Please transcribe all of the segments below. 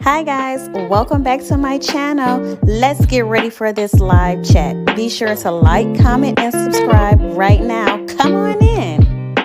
Hi guys, welcome back to my channel. Let's get ready for this live chat. Be sure to like, comment, and subscribe right now. Come on in.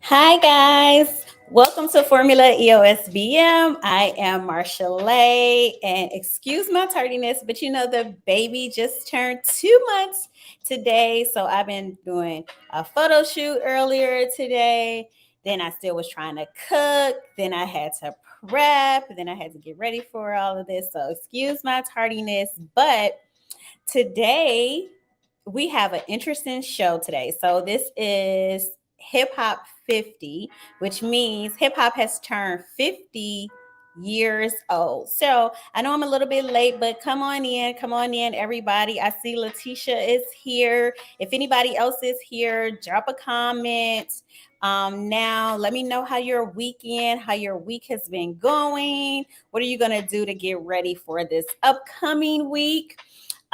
Hi guys, welcome to Formula EOSBM. I am Marchel'e, and excuse my tardiness, but you know the baby just turned 2 months today, so I've been doing a photo shoot earlier today. Then I still was trying to cook. Then I had to prep. Then I had to get ready for all of this. So excuse my tardiness, but today we have an interesting show today. So this is Hip Hop 50, which means hip hop has turned 50 years old. So I know I'm a little bit late, but come on in, everybody. I see Letitia is here. If anybody else is here, drop a comment. Now let me know how your week has been going. What are you gonna do to get ready for this upcoming week?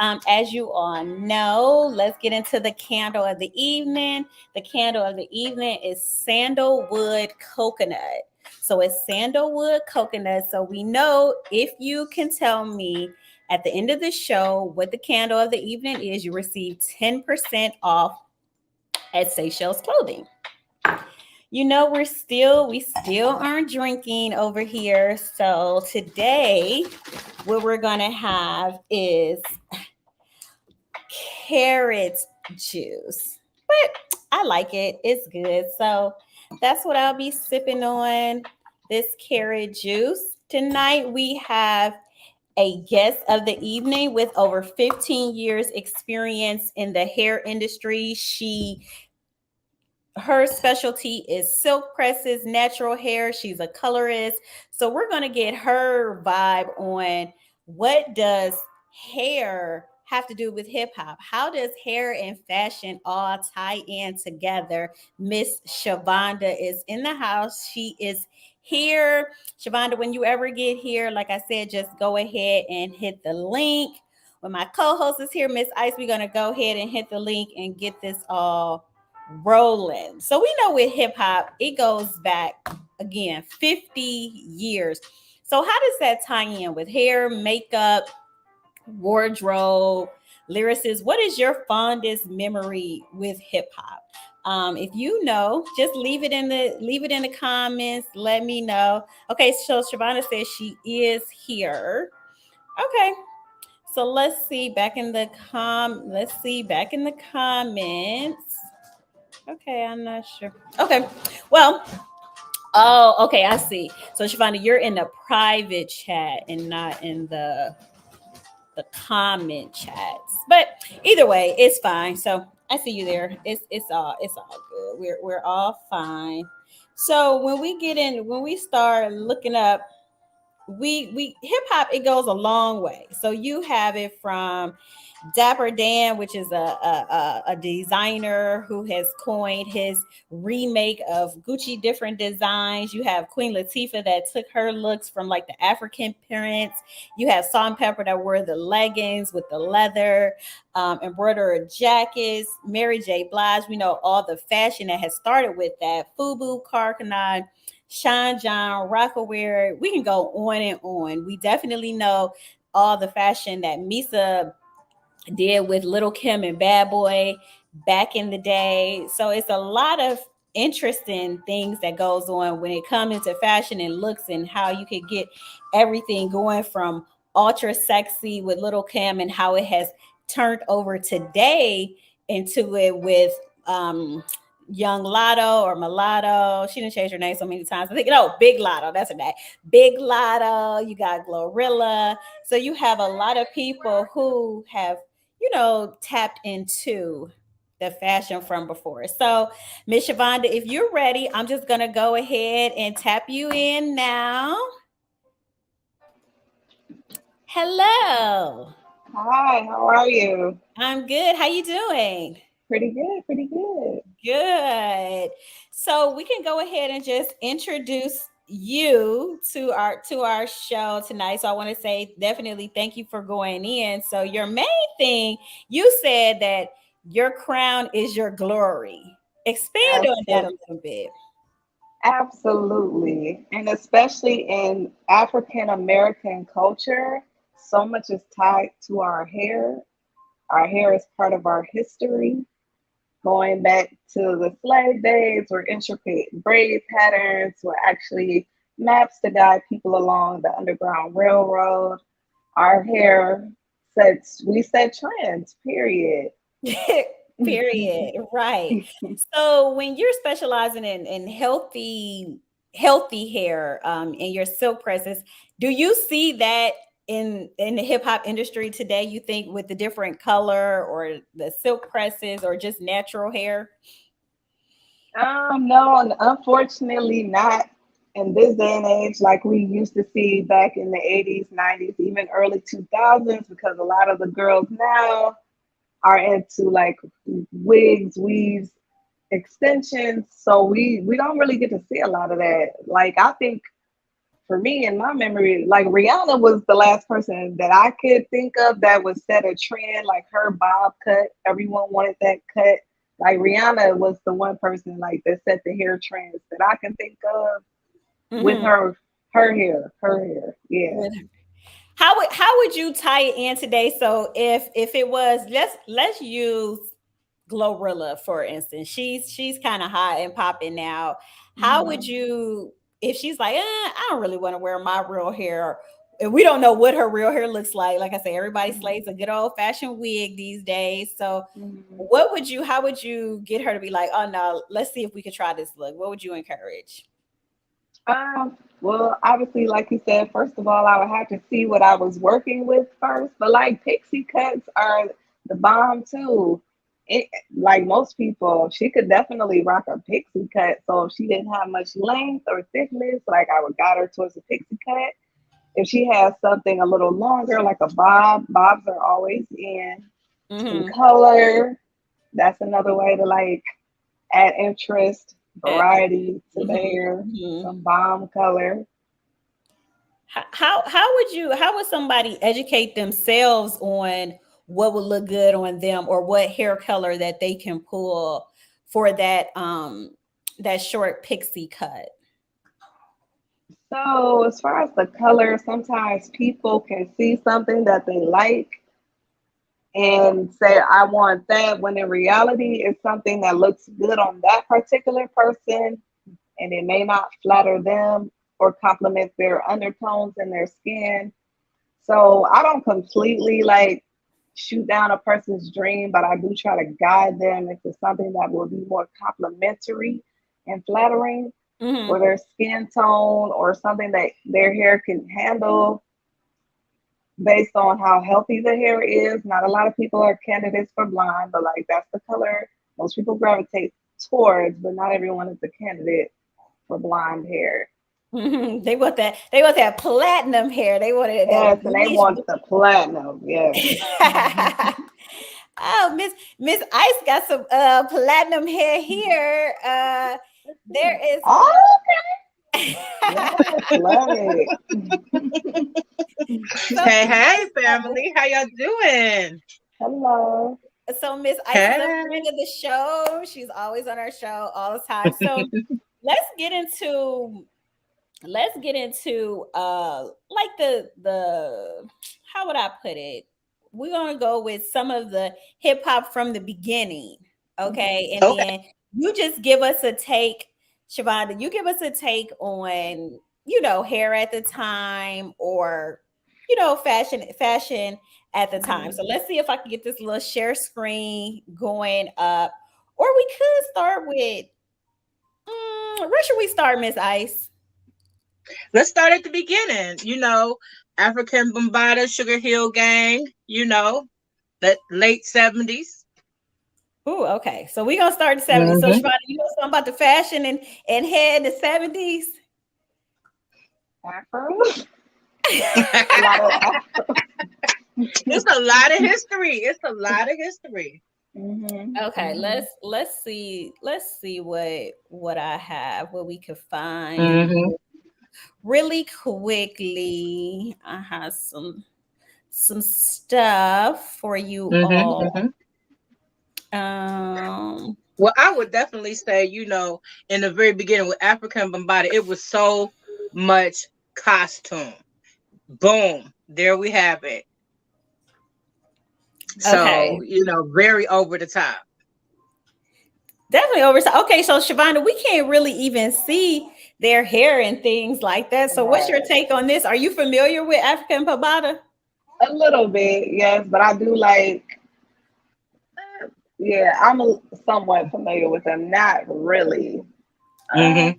As you all know, let's get into the candle of the evening. The candle of the evening is sandalwood coconut. So it's sandalwood coconut. So we know if you can tell me at the end of the show what the candle of the evening is, you receive 10% off at Seychelles Clothing. You know, we still aren't drinking over here. So today, what we're gonna have is carrot juice, but I like it. It's good. So that's what I'll be sipping on, this carrot juice. Tonight we have a guest of the evening with over 15 years experience in the hair industry. Her specialty is silk presses, natural hair. She's a colorist. So we're going to get her vibe on what does hair have to do with hip hop? How does hair and fashion all tie in together? Miss Shavonda is in the house. She is here. Shavonda, when you ever get here, like I said, just go ahead and hit the link. When my co-host is here, Miss Ice, we're going to go ahead and hit the link and get this all rolling. So we know with hip hop, it goes back again 50 years. So how does that tie in with hair, makeup, wardrobe, lyricists? What is your fondest memory with hip hop? If you know, just leave it in the comments. Let me know. Okay, so Shavonda says she is here. Okay, so let's see back in the comments. Okay, I'm not sure. Okay, well, oh, okay, I see. So Shavonda, you're in the private chat and not in the comment chats. But either way, it's fine. So I see you there. It's all good. We're all fine. So when we start looking up, we hip hop, it goes a long way. So you have it from Dapper Dan, which is a designer who has coined his remake of Gucci different designs. You have Queen Latifah that took her looks from like the African prints. You have Salt and Pepper that wore the leggings with the leather, embroidered jackets. Mary J. Blige, we know all the fashion that has started with that. Fubu, Carcanon, Sean John, Rockaware. We can go on and on. We definitely know all the fashion that Misa did with Little Kim and Bad Boy back in the day. So it's a lot of interesting things that goes on when it comes into fashion and looks, and how you could get everything going from ultra sexy with Little Kim and how it has turned over today into it with Young Lotto or Mulatto. She didn't change her name so many times. I think Big Lotto. That's her name. Big Lotto. You got Glorilla. So you have a lot of people who have tapped into the fashion from before. So, Miss Shavonda, if you're ready, I'm just gonna go ahead and tap you in now. Hello. Hi, how are you? I'm good. How you doing? Pretty good, pretty good. Good. So we can go ahead and just introduce you to our show tonight. So I want to say definitely thank you for going in. So your main thing, you said that your crown is your glory. Expand on that a Absolutely. little bit. Absolutely. And especially in African American culture, so much is tied to our hair. Our hair is part of our history, going back to the slave days where intricate braid patterns were actually maps to guide people along the Underground Railroad. Our hair sets, we set trends, period. Period. Right. So when you're specializing in healthy hair in your silk presses, do you see that in the hip hop industry today, you think with the different color or the silk presses or just natural hair? No, unfortunately not in this day and age like we used to see back in the 80s, 90s, even early 2000s, because a lot of the girls now are into like wigs, weaves, extensions. So we don't really get to see a lot of that. Like I think for me in my memory, like Rihanna was the last person that I could think of that would set a trend, like her bob cut. Everyone wanted that cut. Like Rihanna was the one person like that set the hair trends that I can think of with Hmm. her hair. Yeah. How would you tie it in today? So if it was, let's use Glorilla, for instance. She's kind of hot and popping now. How would Hmm. you, if she's like, I don't really want to wear my real hair, and we don't know what her real hair looks like. Like I say, everybody slays a good old fashioned wig these days. So Hmm. how would you get her to be like, oh no, let's see if we could try this look? What would you encourage? Well, obviously, like you said, first of all, I would have to see what I was working with first. But like pixie cuts are the bomb too. It, like most people, she could definitely rock a pixie cut. So if she didn't have much length or thickness, like I would guide her towards a pixie cut. If she has something a little longer, like a bob, bobs are always in. Some Mm-hmm. color, that's another way to like add interest, variety to the hair. Mm-hmm. Some bomb color. How would somebody educate themselves on what would look good on them or what hair color that they can pull for that short pixie cut? So, as far as the color, sometimes people can see something that they like and say, I want that, when in reality, it's something that looks good on that particular person and it may not flatter them or complement their undertones in their skin. So, I don't completely like shoot down a person's dream, but I do try to guide them into something that will be more complimentary and flattering for Hmm. their skin tone or something that their hair can handle based on how healthy the hair is. Not a lot of people are candidates for blonde, but like that's the color most people gravitate towards, but not everyone is a candidate for blonde hair. Hmm. They want that platinum hair. They wanted that Yes, and they bleach. want the platinum. Yes. Oh, Miss Ice got some platinum hair here. There is Oh, so yes, love it. Hey, hey, family. How y'all doing? Hello. so Miss Ice is a friend Hey. of the show. She's always on our show all the time. So let's get into let's get into like the how would I put it? We're gonna go with some of the hip hop from the beginning, Mhm. okay? And Okay. then you just give us a take, Shavonda. You give us a take on hair at the time or fashion at the time. Mhm. So let's see if I can get this little share screen going up, or we could start with where should we start, Miss Ice? Let's start at the beginning. African Bombada, Sugar Hill Gang, the late 70s. Ooh, okay. So we're gonna start in the 70s. So Mm-hmm. Shivani, you know something about the fashion and hair in the 70s? Afro. A lot of afro. It's a lot of history. It's a lot of history. Mhm. Okay, Mhm. let's see what I have, what we could find Mm-hmm. really quickly. I have some stuff for you Mm-hmm. all. Mm-hmm. Well, I would definitely say, in the very beginning with African Bombada, it was so much costume. Boom, there we have it. Okay. So, very over the top. Definitely oversized. Okay, so Shavonda, we can't really even see their hair and things like that. So what's your Right. take on this? Are you familiar with African Pabata? A little bit, yes, but I do like. Yeah, somewhat familiar with them. Not really. Uh, Mm-hmm.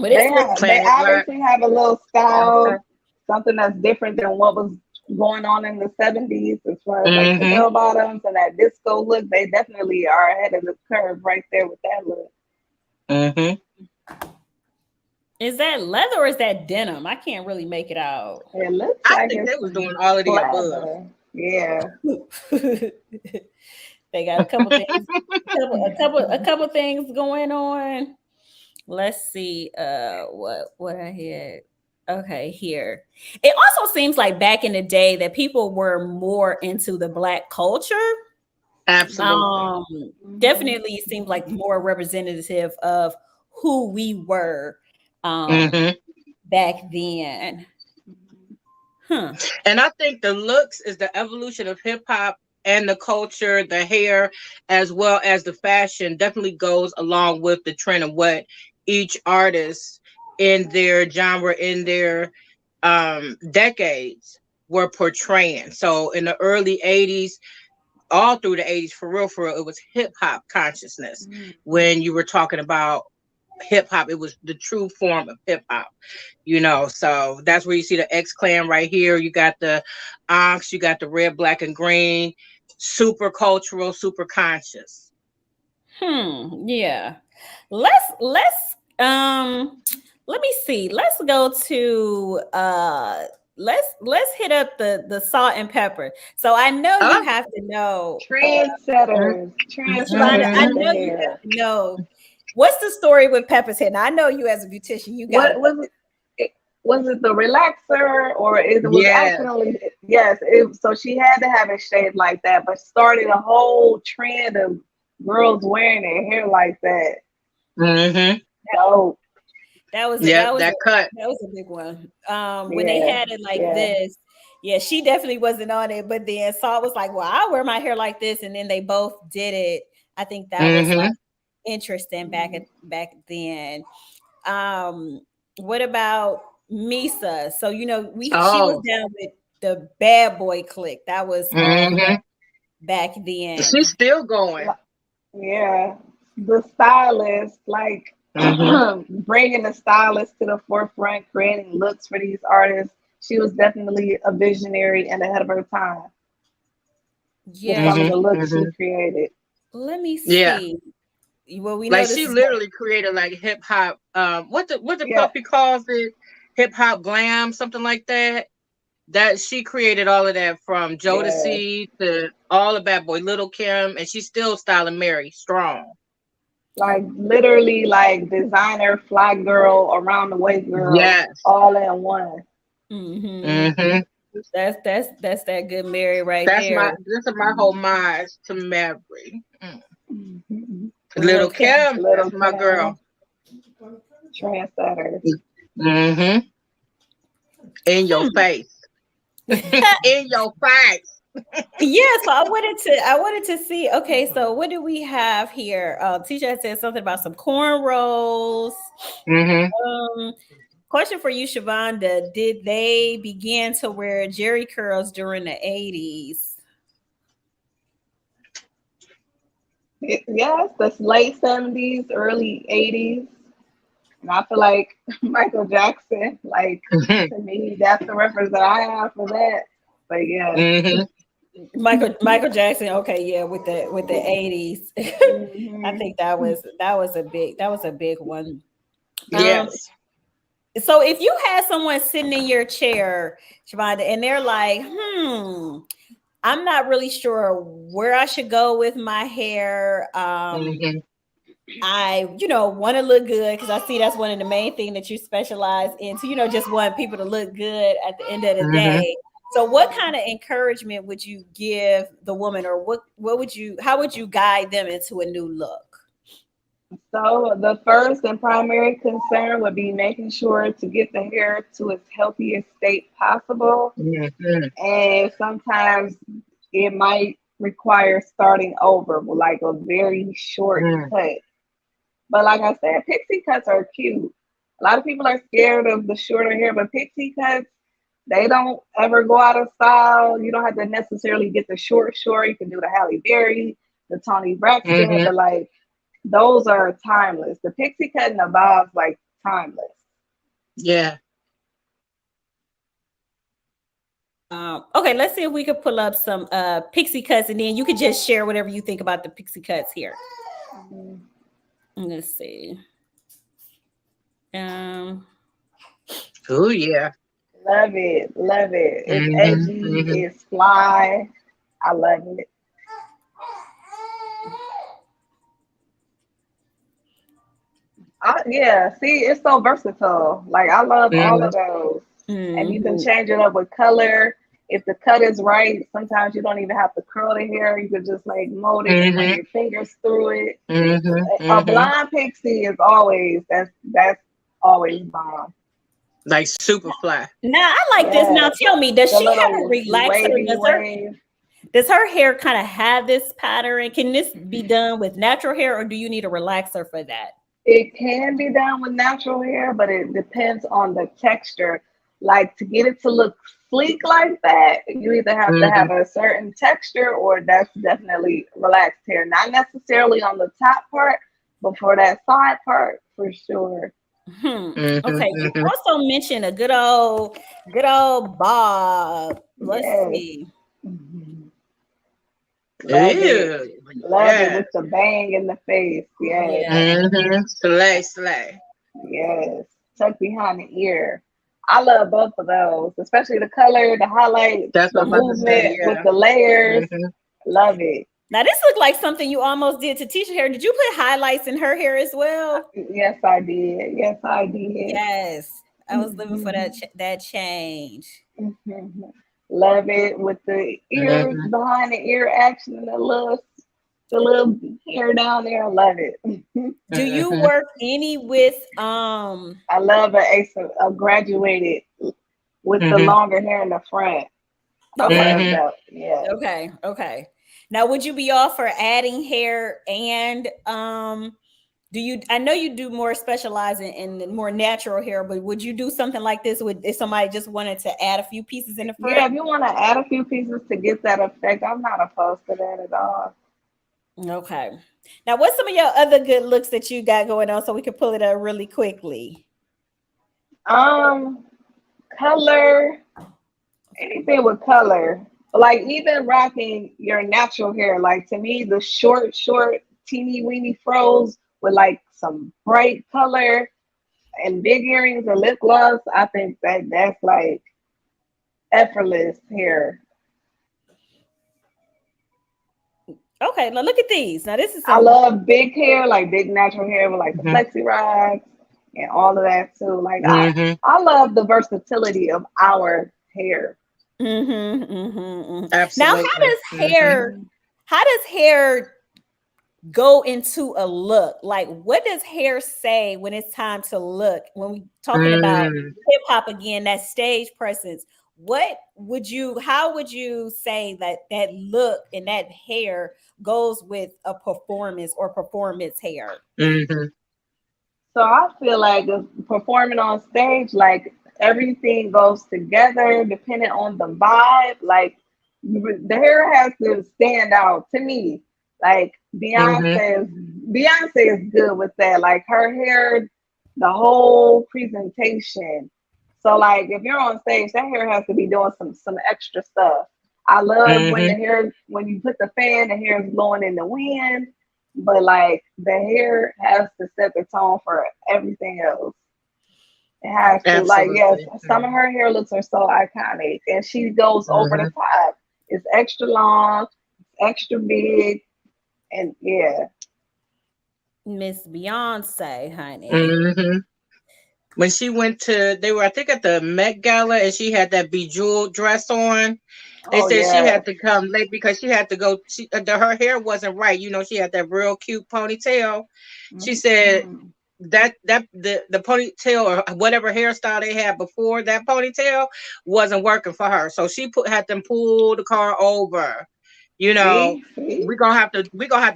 Well, this looks they Planet Rock. obviously have a little Okay. style, something that's different than what was going on in the 70s as far as like the Mm-hmm. bell bottoms and that disco look. They definitely are ahead of the curve right there with that look. Mm-hmm. is that leather or is that denim? I can't really make it out. It looks I like think it's they was doing all of the above. leather. Yeah. They got a couple things, a couple things going on. Let's see what I had. Okay, here. It also seems like back in the day that people were more into the black culture. Absolutely. Um, Mhm. definitely seems like more representative of who we were Mm-hmm. back then. Huh. And I think the looks is the evolution of hip hop and the culture, the hair, as well as the fashion, definitely goes along with the trend of what each artist in their genre, in their decades were portraying. So in the early 80s, all through the 80s, for real, it was hip hop consciousness. When you were talking about hip hop, it was the true form of hip hop. So that's where you see the X Clan right here. You got the Onks, you got the red, black, and green, super cultural, super conscious. Yeah. Let's let me see. Let's go to let's hit up the salt and pepper. So I know you Oh, have to know Trendsetters. Shavonda, Trendsetters I with mm-hmm. the know you hair. have to know what's the story with Pepper's hair. Now I know you as a beautician, you gotta What know was it? Was it the relaxer or it was Yes. actually yes? So she had to have it shaved like that, but started a whole trend of girls wearing their hair like that. Mm-hmm. So that was Yep, that cut. that was a big one. When they yeah, had it like yeah. this, yeah, she definitely wasn't on it. But then Salt was like, "Well, I wear my hair like this," and then they both did it. I think that was like Mm-hmm. interesting Mhm. back then. Um, what about Misa? So we she was Oh. down with the bad boy clique. That was all Mm-hmm. back She's then. still going. Yeah, the stylist, like Mm-hmm. bringing the stylist to the forefront, creating looks for these artists. She was definitely a visionary and ahead of her time with Yeah, some of Mm-hmm. the looks she Mm-hmm. created. let me Yeah. see. Well, we Like know this she is literally created like hip hop. What the Yeah, puppy calls it? Hip hop glam, something like that. That she created all of that from yeah. Jodeci to all the Bad Boy, Little Kim, and she's still styling Mary strong. Like literally like designer, fly girl, around the way girl, Yes. all in one. mm-hmm. Mm-hmm. That's that good Mary right That's there. this is my homage to Mary. Mm. Mhm. Little Little Kim. Kim, Little that's my Kim, girl. trendsetters. Mm-hmm. In your face. In your face. Yeah, so I wanted to see. Okay, so what do we have here? Teacher had said something about some cornrows. Mm-hmm. Um, question for you, Shavonda: did they begin to wear Jerry curls during the 80s? Yes, the late 70s, early 80s. And I feel like Michael Jackson, like to me, that's the reference that I have for that. But yes. Mm-hmm. Michael Jackson. Okay, yeah, with the 80s. I Hmm. think that was a big one. Um, Yes. so if you had someone sitting in your chair, Shavonda, and they're like, I'm not really sure where I should go with my hair. Mm-hmm. I, want to look good because I see that's one of the main things that you specialize in. So, just want people to look good at the end of the Mm-hmm. day. So what kind of encouragement would you give the woman, or what would you, how would you guide them into a new look? So the first and primary concern would be making sure to get the hair to its healthiest state possible. Mhm. And sometimes it might require starting over with like a very short Mhm. cut. But like I said, pixie cuts are cute. A lot of people are scared of the shorter hair, but pixie cuts, they don't ever go out of style. You don't have to necessarily get the short. You can do the Halle Berry, the Toni Braxton, Mhm. but like those are timeless. The pixie cut and the bob's like timeless. Yeah. Okay, let's see if we could pull up some pixie cuts, and then you could just share whatever you think about the pixie cuts here. Mhm. Let's see. Um, Oh yeah. Love it. Love it. It's Mhm. edgy. Mhm. It's fly. I love it. Yeah, see, it's so versatile. Like I love all of Mhm. those. And you can mhm. change it up with color. If the cut is right, sometimes you don't even have to curl the hair. You could just like mold it and run Mhm. your fingers through it. Mhm. A Mhm. blonde pixie is always that's always bomb. Like super fly. Now I like this. Now Yes. tell me, does The she have a little relaxer? wavy wave. Does her hair kind of have this pattern? Can this be done with natural hair, or do you need a relaxer for that? It can be done with natural hair, but it depends on the texture. Like to get it to look sleek like that, you either have to have Mhm. a certain texture or that's definitely relaxed hair. Not necessarily on the top part, but for that side part, for sure. Okay. Mhm. You Mhm. also mentioned a good old bob. Let's Yes. see. Mhm. Love it. Ew. Love it Yeah. with the bang in the face. Yes. Yeah. Mhm. Slay, slay. Yes. Tuck behind the ear. I love both of those, especially the color, the highlight, That's what the I'm about to say. movement with Yeah. the layers. Mhm. Love it. Now this looked like something you almost did to Tisha hair. Did you put highlights in her hair as well? Yes, I did. Yes, I did. Yes. I was living for Mhm. that change. Mhm. Love it with the ears Mhm. behind the ear action and the little hair down there. I love it. Do you Mhm. work any with I love a graduated with the Mhm. longer hair in the front. I okay. love Mhm. that. Yeah. Okay. Now would you be all for adding hair and do you, I know you do more specializing in the more natural hair, but would you do something like this with if somebody just wanted to add a few pieces in the front? Yeah, if you want to add a few pieces to get that effect, I'm not opposed to that at all. Okay. Now what's some of your other good looks that you got going on so we can pull it up really quickly? Um, color, anything with color. Like even rocking your natural hair. Like to me, the short, teeny weeny froze with like some bright color and big earrings and lip gloss. I think that's like effortless hair. Okay, now look at these. Now this is I some love big hair, like big natural hair with like the Mhm. flexi rods and all of that too. Like Mhm. I love the versatility of our hair. Now Absolutely. Mhm. how does hair go into a look? Like, what does hair say when it's time to look? When we talking about Mm. hip hop again, that stage presence, what would you, how would you say that that look and that hair goes with a performance or performance hair? Mhm. So I feel like performing on stage, like everything goes together depending on the vibe. Like the hair has to stand out to me. Like Mhm. Beyonce is good with that. Like her hair, the whole presentation. So like if you're on stage, that hair has to be doing some extra stuff. I love when the Mhm. hair when you put the fan, the hair is blowing in the wind, but like the hair has to set the tone for everything else. It has to. Like, yes, Absolutely. some of her hair looks are so iconic and she goes over the Mhm. top. It's extra long, extra big, and yeah. Miss Beyonce, honey. Mhm. when she went to, they were, I think, at the Met Gala, and she had that bejeweled dress on. They Oh said she yeah. had to come late because she had to go. Her hair wasn't right. You know, she had that real cute ponytail. She said Mhm. that the ponytail or whatever hairstyle they had before that ponytail wasn't working for her. So she had them pull the car over. You know, See, we're gonna have to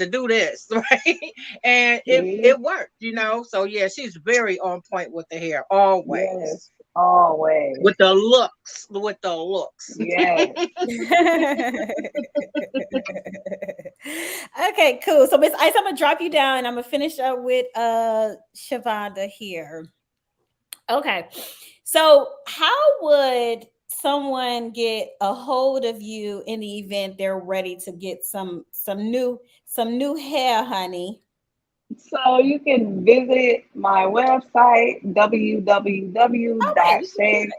do this, right? And see, it worked, you know. So yeah, she's very on point with the hair yes, always. always, With the looks, with the looks. yes. Okay, cool. So Miss Ice, I'm gonna drop you down and I'm gonna finish up with Shavonda here. Okay. So how would someone get a hold of you in the event they're ready to get some new hair, honey? So you can visit my website Okay, we can share www.shades. it.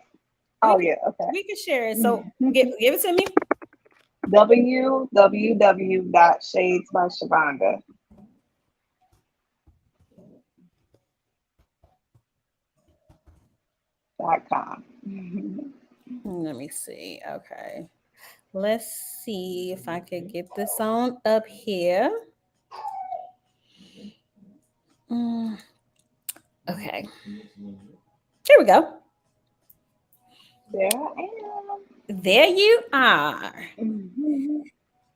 We Oh can yeah, okay. we can share it. So give it to me. www.shadesbyshavonda.com. Let me see. Okay. Let's see if I could get this on up here. Mm, okay. Here we go. There I There you are. am.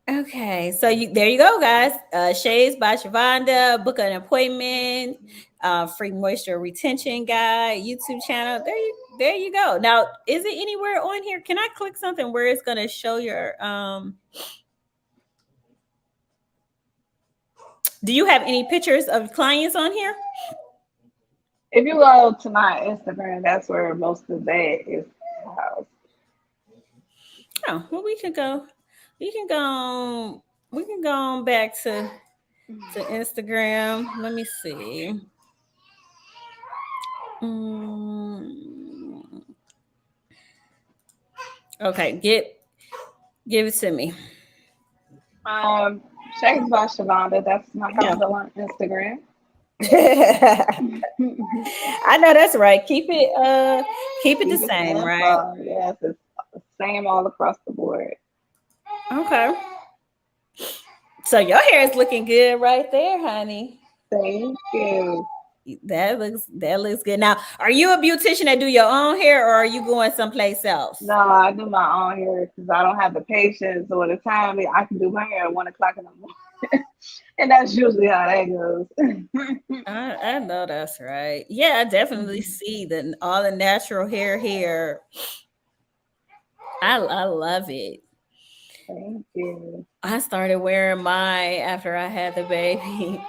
Okay, so there you go, guys. Shades by Shavonda. Book an appointment. Free moisture retention guide. YouTube channel. There you go. Now, is it anywhere on here? Can I click something where it's gonna show your? Do you have any pictures of clients on here? If you go to my Instagram, that's where most of that is housed. Oh, well, we can go. We can go. We can go on back to Instagram. Let me see. Mm, okay, give it to me. Shades by Shavonda, that's my Yeah. handle on Instagram. I know that's right. Keep it the Keep it same, right? simple. Yes, it's the same all across the board. Okay. So your hair is looking good right there, honey. Thank you. That looks good. Now, are you a beautician that do your own hair or are you going someplace else? No, I do my own hair because I don't have the patience or the time. I can do my hair at 1 o'clock in the morning, and that's usually how that goes. I know that's right. Yeah, I definitely see the all the natural hair here. I love it. Thank you. I started wearing mine after I had the baby.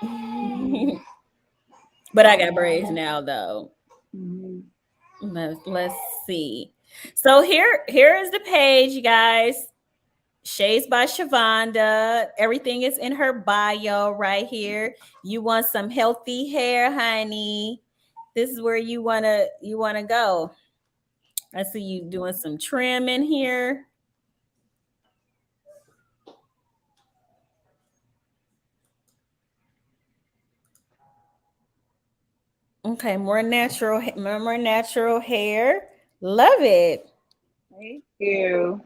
Mhm. But I got braids Oh, now though. mhm. Let's see. So here is the page, you guys. Shades by Shavonda. Everything is in her bio right here. You want some healthy hair, honey. This is where you wanna go. I see you doing some trim in here. Okay, more natural hair. Love it. Thank you.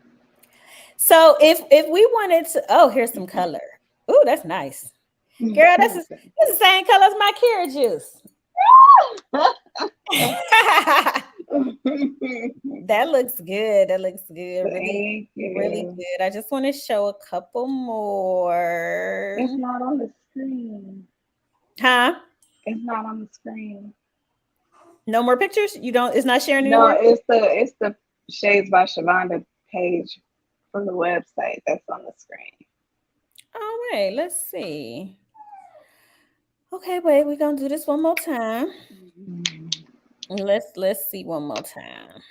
So if we wanted to, oh, here's some color. Ooh, that's nice. Girl, this is the same color as my carrot juice. That looks good. That looks good. Really, Thank really you. good. I just want to show a couple more. It's not on the screen. Huh? It's not on the screen. No more pictures? You don't, it's not sharing No, anywhere? it's the Shades by Shavonda page from the website that's on the screen. All right, let's see. Okay, wait, we're gonna do this one more time. Mhm. Let's see one more time.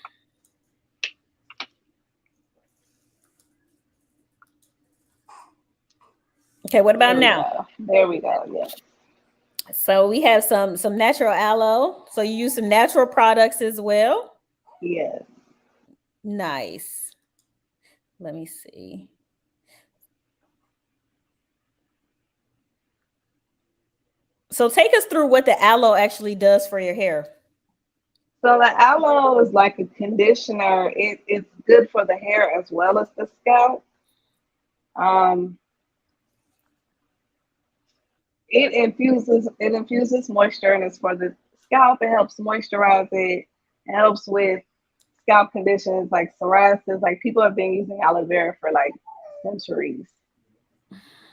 Okay, what about There we now? go. There we go. Yes. So we have some natural aloe. So you use some natural products as well. Yes. Nice. Let me see. So take us through what the aloe actually does for your hair. So the aloe is like a conditioner. It's good for the hair as well as the scalp. Um, it infuses moisture and it's for the scalp. It helps moisturize it. It helps with scalp conditions like psoriasis. Like people have been using aloe vera for like centuries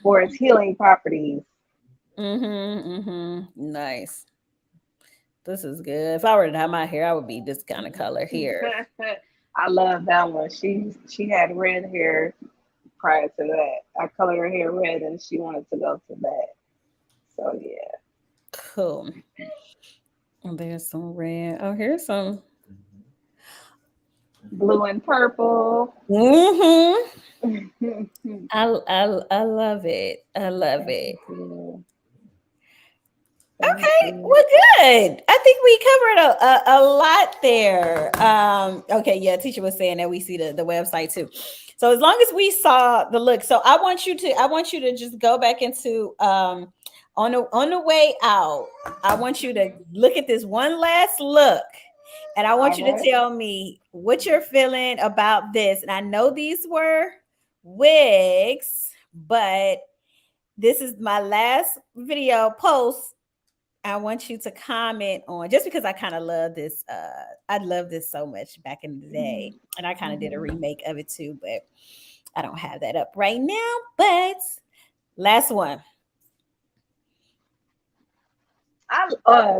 for its healing properties. Nice. This is good. If I were to have my hair, I would be this kind of color here. I love that one. She had red hair prior to that. I colored her hair red and she wanted to go to that. So yeah. Cool. And there's some red. Oh, here's some. Blue and purple. Mm-hmm. Thank I love it. I love it. you. Thank Okay, you. well, good. I think we covered a lot there. Okay, yeah, teacher was saying that we see the website too. So as long as we saw the look, so I want you to just go back into on the way out. I want you to look at this one last look, and I want All you to right. tell me what you're feeling about this. And I know these were wigs, but this is my last video post. I want you to comment on, just because I kind of love this. I love this so much back in the day. And I kind of did a Mhm. remake of it too, but I don't have that up right now. But last one.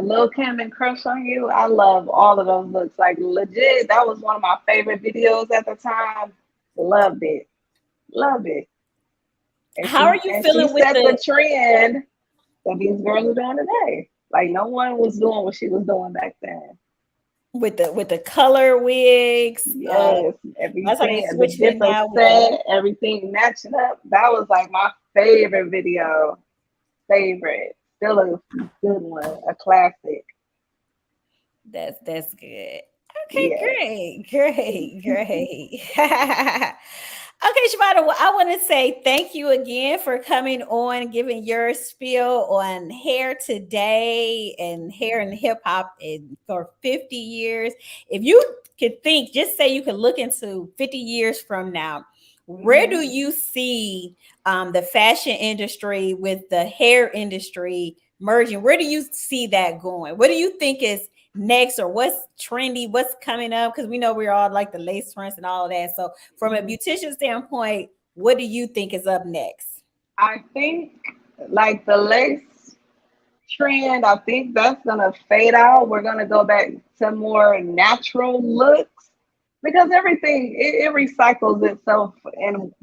Lil Kim and Crush on You. I love all of those looks. Like legit, that was one of my favorite videos at the time. Loved it. Loved it. And How are she you and she feeling with set the the trend that these girls are doing today. Like no one was doing what she was doing back then. with the color wigs? Yes, That's how they everything, the switching it different now with the set, everything matching up. That was like my favorite video. Favorite. Still a good one, a classic. that's good. Okay, Yes. great. Okay, Shavonda, well, I want to say thank you again for coming on and giving your spiel on hair today and hair and hip hop and for 50 years. If you could think, just say you could look into 50 years from now, where do Mhm. you see the fashion industry with the hair industry merging? Where do you see that going? What do you think is next, or what's trendy, what's coming up? Because we know we're all like the lace fronts and all of that. So from a Mhm. beautician standpoint, what do you think is up next? I think like the lace trend, I think that's gonna fade out. We're gonna go back to more natural looks because everything it recycles itself in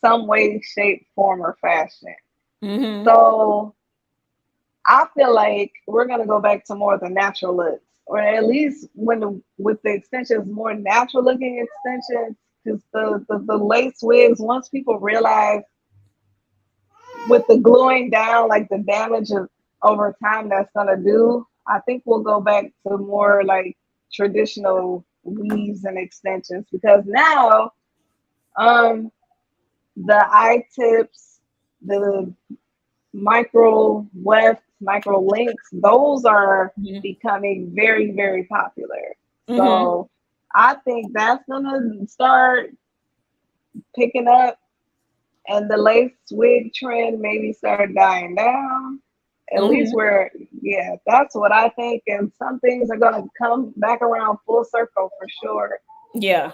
some way, shape, form, or fashion. Mm-hmm. So I feel like we're gonna go back to more of the natural looks, or at least with the extensions, more natural looking extensions. Because the lace wigs, once people realize with the gluing down, like the damage of over time that's gonna do, I think we'll go back to more like traditional weaves and extensions because now um the eye tips, the micro wefts, micro links, those are becoming very, very popular. Mm-hmm. So I think that's gonna start picking up and the lace wig trend maybe start dying down. At least Mm-hmm. we're, yeah, that's what I think. And some things are gonna come back around full circle for sure. Yeah.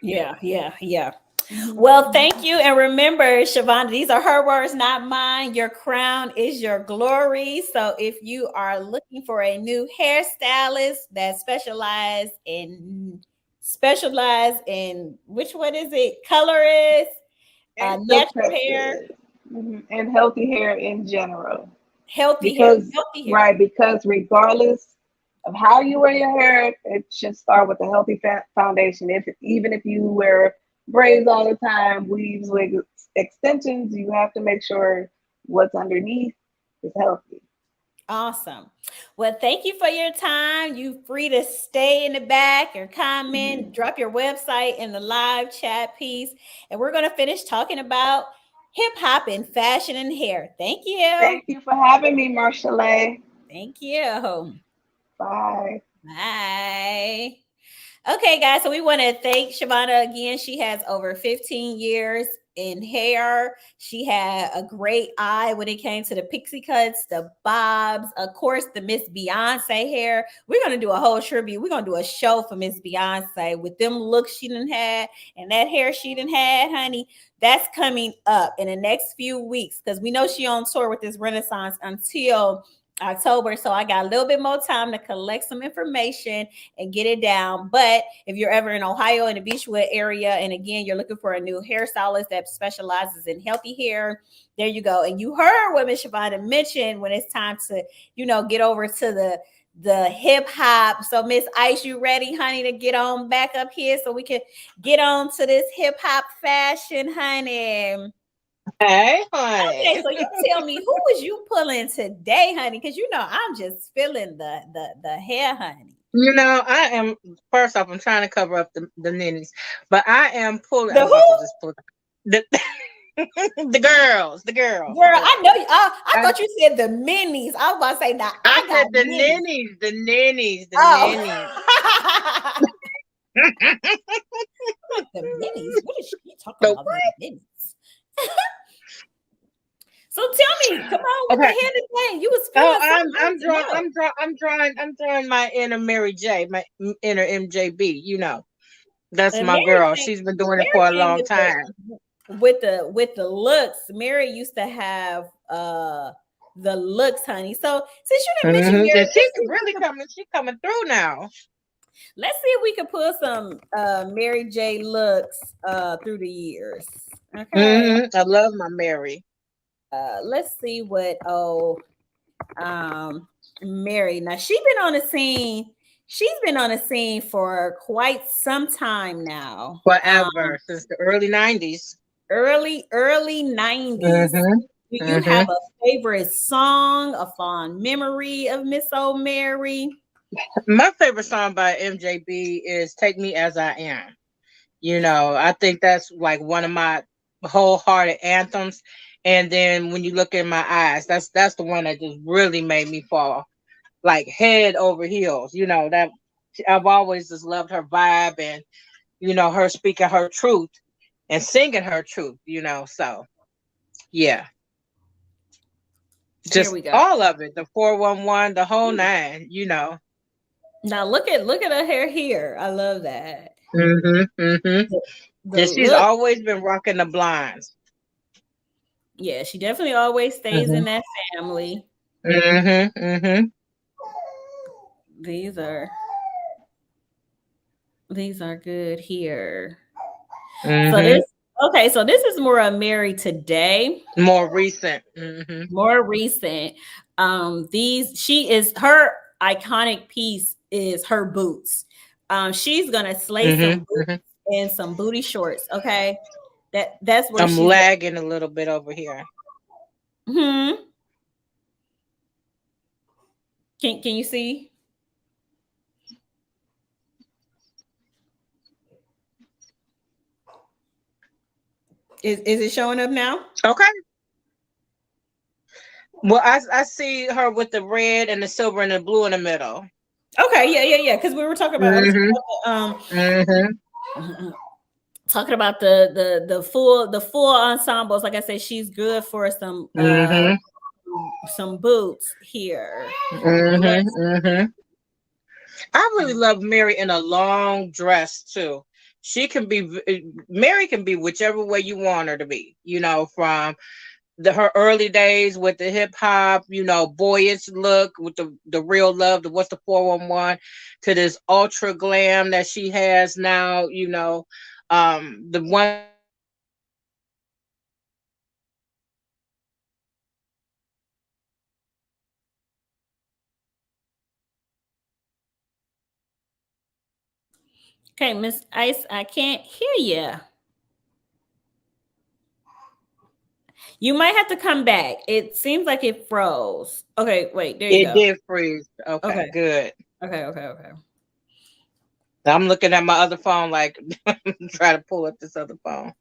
Yeah. Mhm. Well, thank you. And remember, Shavonda, these are her words, not mine. Your crown is your glory. So if you are looking for a new hairstylist that specialize in which one is it? Colorist, And silk natural hair, texture. And healthy hair in general. healthy hair, Because healthy hair. right, because regardless of how you wear your hair, it should start with a healthy foundation. If even if you wear braids all the time, weaves, wigs, extensions, you have to make sure what's underneath is healthy. Awesome. Well, thank you for your time. You free to stay in the back or comment, Mhm. drop your website in the live chat piece. And we're going to finish talking about hip hop and fashion and hair. Thank you. Thank you for having me, Marchel'e. Thank you. Bye. Bye. Okay, guys, so we want to thank Shavonda again. She has over 15 years in hair. She had a great eye when it came to the pixie cuts, the bobs, of course, the Miss Beyonce hair. We're going to do a whole tribute. We're going to do a show for Miss Beyonce with them looks she done had and that hair she done had, honey. That's coming up in the next few weeks because we know she on tour with this Renaissance until October. So I got a little bit more time to collect some information and get it down. But if you're ever in Ohio in the Beechwood area, and again, you're looking for a new hairstylist that specializes in healthy hair, there you go. And you heard what Miss Shavonda mentioned when it's time to, get over to the hip hop. So Miss Ice, you ready, honey, to get on back up here so we can get on to this hip hop fashion, honey? Hey, Okay, honey. so you tell me, who was you pulling today, honey? Because I'm just feeling the hair, honey. I am first off. I'm trying to cover up the ninnies, but I am pulling. The I'm about to who? just pull the the girls. The Girl, girls. I know you. I thought you said the minis. I was about to say, now I I got said the minis. ninnies. The ninnies. The ninnies. Oh. The minis. What is she talking So about? The minis. So tell me, come on with the okay. hair today. You was Oh, feeling something. I need to know. I'm drawing my inner Mary J, my inner MJB. That's And my girl. She's been doing it for a Mary came long time. with the looks. Mary used to have the looks, honey. So since you didn't mention And Mary, she's really coming. She's coming through now. let's see if we can pull some Mary J looks through the years. Okay. I love my Mary. Let's see what Mary. Now she's been on the scene. She's been on the scene for quite some time now. Forever since the early '90s. Early 90s. Do you have a favorite song, a fond memory of Miss Old Mary? My favorite song by MJB is "Take Me as I Am." I think that's like one of my wholehearted anthems. And then when you look in my eyes, that's the one that just really made me fall like head over heels. That I've always just loved her vibe and her speaking her truth and singing her truth. So yeah, Here just we go. all of it, the 411, the whole nine. Now look at her hair here. I love that. The And she's look. always been rocking the blinds. Yeah, she definitely always stays in that family. These are good here. So this is more a Mary today. More recent. More recent. She is her iconic piece is her boots. She's gonna slay some boots and some booty shorts. Okay, that's where I'm lagging a little bit over here. Can you see? Is it showing up now? Okay. Well, I see her with the red and the silver and the blue in the middle. Okay, yeah. Because we were talking about talking about the full ensembles. Like I said, she's good for some boots here. I really love Mary in a long dress too. Mary can be whichever way you want her to be. From her early days with the hip hop, boyish look with the real love, what's the 411, to this ultra glam that she has now, the one. Okay, Miss Ice, I can't hear you. You might have to come back. It seems like it froze. Okay, wait, there you go. It did freeze. Okay, good. Okay. I'm looking at my other phone, like try to pull up this other phone.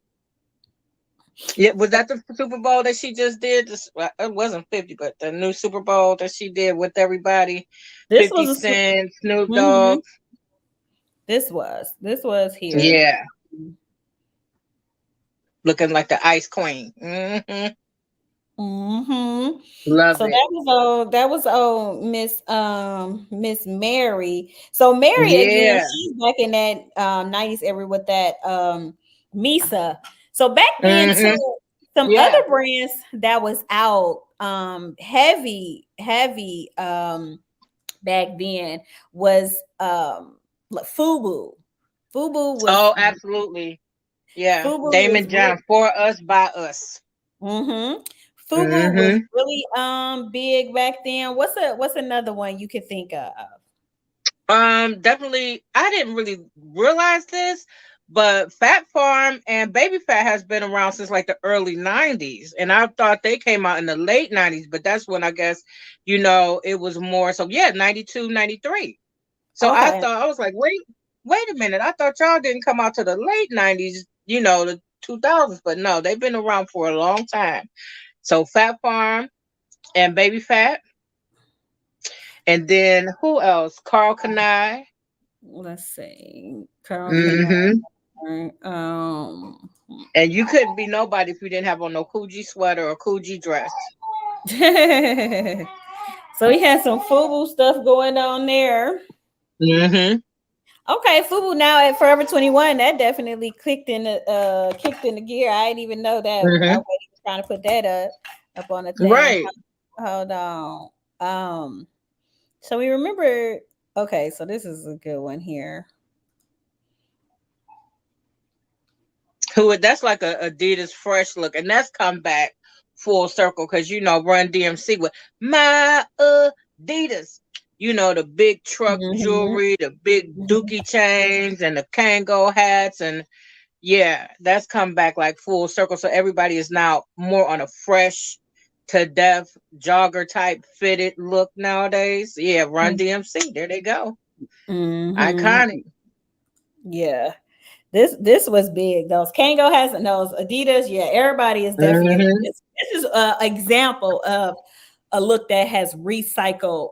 Yeah, was that the Super Bowl that she just did? Well, it wasn't 50, but the new Super Bowl that she did with everybody. This 50 was Cent, Snoop mm-hmm. Dogg. This was here. Yeah, looking like the Ice Queen. Mm-hmm. Love So it. that was Miss Mary. So Mary again, Yeah. she's back in that 90s era with that Misa. So back then hmm too, some Yeah. other brands that was out heavy back then was like Fubu. Fubu was Oh, absolutely. Yeah. Fubu was Damon real. John, for us, by us. Mm-hmm. Fubu was hmm really big back then. What's another one you could think of? Definitely. I didn't really realize this, but Fat Farm and Baby Fat has been around since like the early '90s, and I thought they came out in the late '90s. But that's when I guess it was more. So yeah, 92, 93. So I Okay. thought I was like, wait a minute. I thought y'all didn't come out to the late '90s. The 2000s, but no, they've been around for a long time. So Fat Farm and Baby Fat, and then who else? Carl Kanai. Let's see. Carl Canal. hmm Um And you couldn't be nobody if you didn't have on no Coogee sweater or Coogee dress. so we had some Fubu stuff going on there. hmm Okay, Fubu now at Forever 21. That definitely kicked in the gear. I didn't even know that. I hmm was trying to put that up on the thing. Right. Hold on. So we remember. Okay, so this is a good one here. That's like a Adidas fresh look, and that's come back full circle because Run DMC with my Adidas. The big truck Mm-hmm. jewelry, the big dookie chains, and the Kango hats, and yeah, that's come back like full circle. So everybody is now more on a fresh to death jogger type fitted look nowadays. Yeah, Run DMC. There they go. Mm-hmm. Iconic. Yeah. This was big. Those Kango has those Adidas. Yeah, everybody is definitely hmm this is a example of a look that has recycled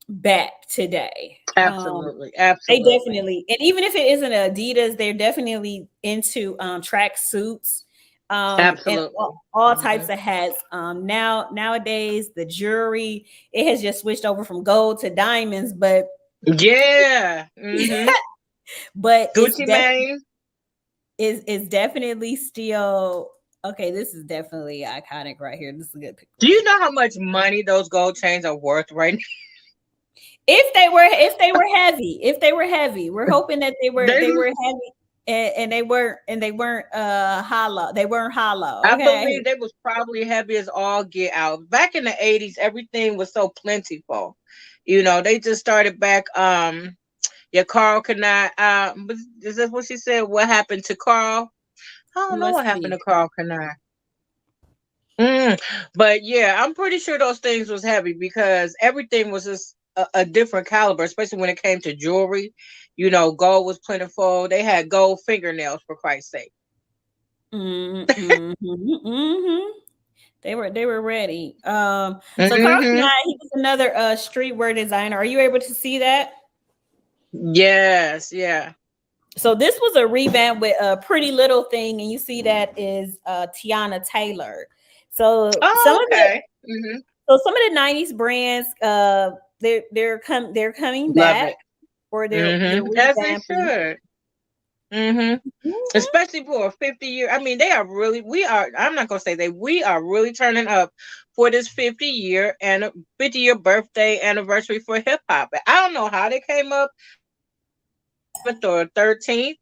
back today. Absolutely. They Absolutely. definitely, and even if it isn't Adidas, they're definitely into track suits, and Absolutely. all hmm types of hats. Nowadays, the jewelry, it has just switched over from gold to diamonds, but Yeah. but Gucci Mane. it's definitely still okay. This is definitely iconic right here. This is a good Do picture. you know how much money those gold chains are worth right If they were heavy, we're hoping that they now? were they were heavy, and they weren't hollow. They weren't hollow. I Okay. believe they was probably heavy as all get out. Back in the '80s, everything was so plentiful. They just started back. Yeah, Carl Kanai. Is that what she said? What happened to Carl? I don't know Let's what happened see. to Carl Kanai. Mm. But yeah, I'm pretty sure those things was heavy because everything was just a different caliber, especially when it came to jewelry. Gold was plentiful. They had gold fingernails for Christ's sake. Mm-hmm, mm-hmm. They were ready. So Carl hmm Kanai, he was another streetwear designer. Are you able to see that? Yes, yeah. So this was a revamp with a Pretty Little Thing, and you see that is Tiana Taylor. So some Oh, of the okay. some of the '90s brands, they're coming Love back, it. or they're As they revamping. should. hmm Mhm. Especially for a 50-year. I mean, I'm not gonna say we are really turning up for this 50-year and 50-year birthday anniversary for hip hop. I don't know how they came up. Or 13th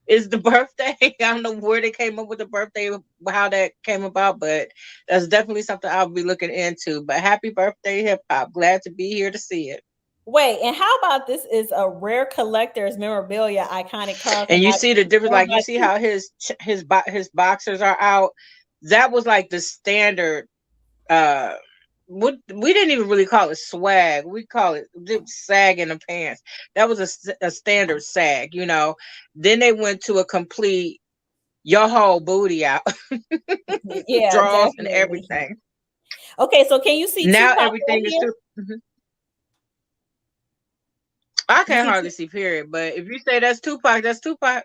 is the birthday. I don't know where they came up with the birthday, how that came about, but that's definitely something I'll be looking into. But happy birthday, hip hop! Glad to be here to see it. Wait, and how about this is a rare collector's memorabilia, iconic Carl And you Kanai. see the difference, like you see how his boxers are out. That was like the standard. Uh, we didn't even really call it swag. We call it sag in the pants. That was a standard sag. Then they went to a complete your whole booty out, Yeah, draws and definitely. everything. Okay, so can you see Now Tupac right everything is here? too. Mhm. I You can't see hardly see period, but if you say that's Tupac, that's Tupac.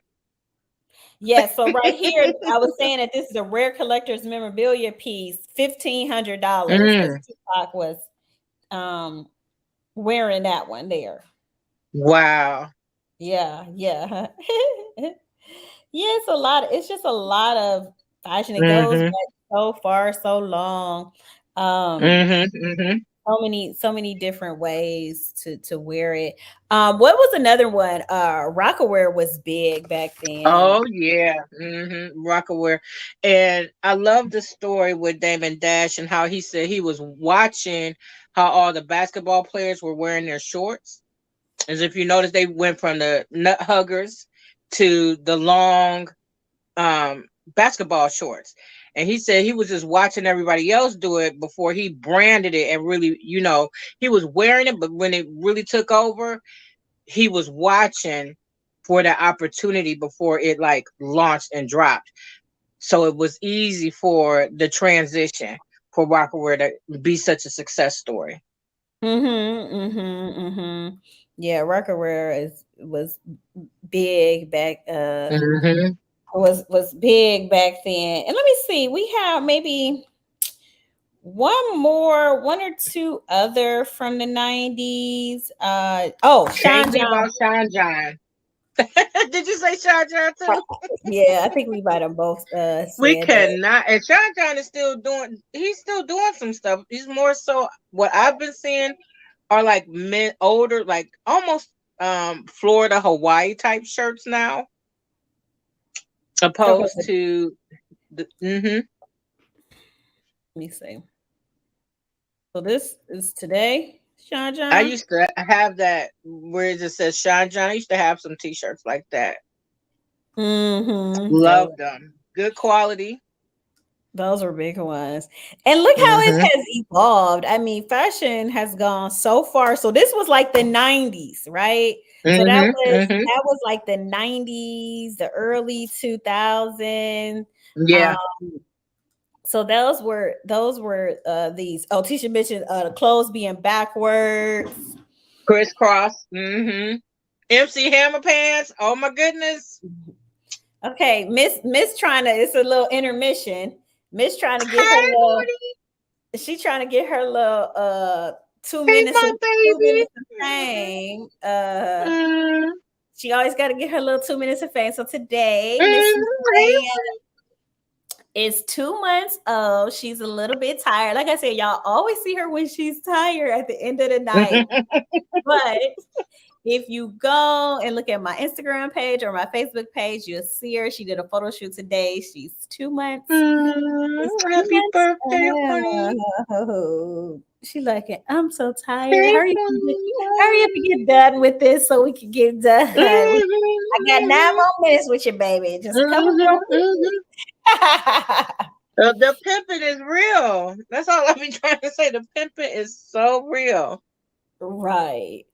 Yeah, so right here, I was saying that this is a rare collector's memorabilia piece, $1,500, because Mm, Tupac was um wearing that one there. wow. Yeah, yeah. Yeah, it's a lot. It's just a lot of fashion. It goes Mm-hmm. back so far, so long. Um, Mm-hmm. Mm-hmm. so many different ways to wear it. What was another one? Rockaware was big back then. Oh yeah. Mm-hmm. Rockaware. And I love the story with Damon Dash and how he said he was watching how all the basketball players were wearing their shorts. As if you notice, they went from the nut huggers to the long basketball shorts. And he said he was just watching everybody else do it before he branded it and really, he was wearing it, but when it really took over, he was watching for the opportunity before it like launched and dropped. So it was easy for the transition for Rockaware to be such a success story. Yeah, Rockaware is was big back. Mm-hmm. Was big back then. And let me see, we have maybe one or two other from the 90s. Can't Sean leave John. out Sean John. Did you say Sean John too? Yeah, I think we might have both We said that. cannot. And Sean John is still doing. He's still doing some stuff. He's more so what I've been seeing are like men older, like almost Florida Hawaii type shirts now, Okay, opposed let to the. me see. So this is today, Sean I John. used to have that where it just says Sean John. I used to have some T-shirts like that. Mm-hmm. Loved them. Good quality. Those were big ones. And look how it Mm-hmm. has evolved. I mean, fashion has gone so far. So this was like the 90s, right? So Mm-hmm. Mm-hmm. that was like the 90s, the early 2000s. Um, Yeah. so those were these. Oh, Tisha mentioned the clothes being backwards. Crisscross. Mm-hmm. MC Hammer pants. Oh my goodness. Okay, Miss trying to, it's a little intermission. Miss trying to get her Hey, little, Morty. she trying to get her little Hey, my 2 minutes baby. of fame. Mm-hmm. She always got to get her little 2 minutes of fame. So today, Miss Hey, Maya is 2 months old. She's a little bit tired. Like I said, y'all always see her when she's tired at the end of the night. Morty. But if you go and look at my Instagram page or my Facebook page, you'll see her. She did a photo shoot today. She's 2 months. She's two Happy months birthday, honey. old. She like it. I'm so tired. Hey, Hurry up and get done with this so we can get done. I got 9 more minutes with you, baby. Just a couple more minutes. The pimping is real. That's all I've been trying to say. The pimping is so real. Right.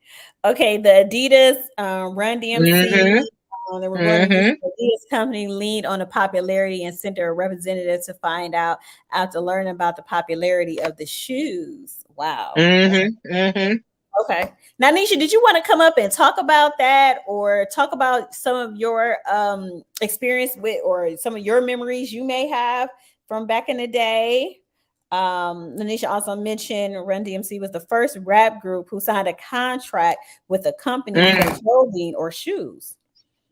Okay, the Adidas Run DMC. Mm-hmm. They were going to use Mm-hmm. the Adidas company lead on the popularity and sent a representative to find out after learning about the popularity of the shoes. Wow. Mm-hmm. Mm-hmm. Okay. Now, Nisha, did you want to come up and talk about that or talk about some of your experience with or some of your memories you may have from back in the day? Lanisha also mentioned Run DMC was the first rap group who signed a contract with a company for clothing or shoes.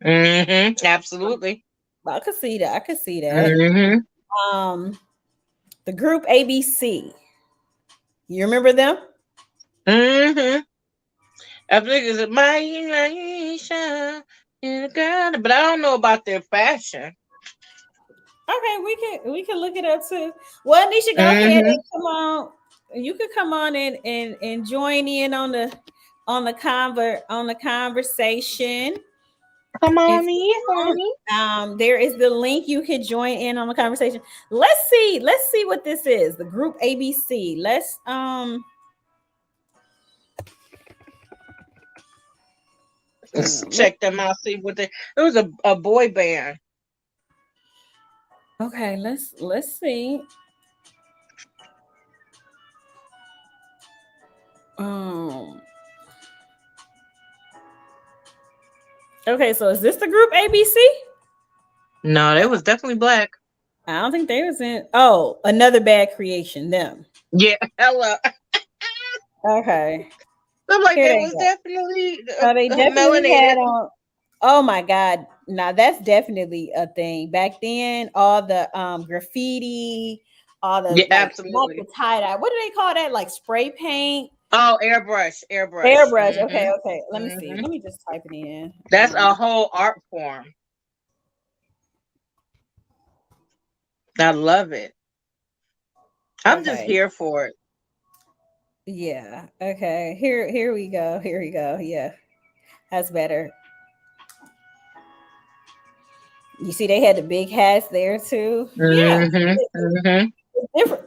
Mm-hmm. Absolutely. I could see that. I could see that. Mm-hmm. Um, the group ABC. You remember them? Mm-hmm. I think it's my Aisha in a girl, but I don't know about their fashion. Okay, we can look it up too. Well, Nisha, go ahead Mm-hmm. and come on. You could come on and join in on the conversation Come if on you in, want. honey. There is the link you could join in on the conversation. Let's see what this is. The group ABC. Let's Let's check them out. See what they. It was a boy band. Okay, let's see. Um. Okay, so is this the group ABC? No, they was definitely black. I don't think they was in. Oh, another bad creation. Them. Yeah, hello. Okay, I'm like, here they they was go. definitely Oh, they definitely melanated. had on. Oh my God! Now that's definitely a thing. Back then, all the graffiti, all the Yeah, like not the absolutely. tie dye. What do they call that? Like spray paint, Oh, airbrush, airbrush. airbrush. Okay, okay. Let me see. Hmm. Let me just type it in. That's a whole art form. I love it. I'm just Okay. here for it. Yeah. Okay. Here we go. Here we go. Yeah. That's better. You see, they had the big hats there too. Yeah. Hmm. Hmm. It's different.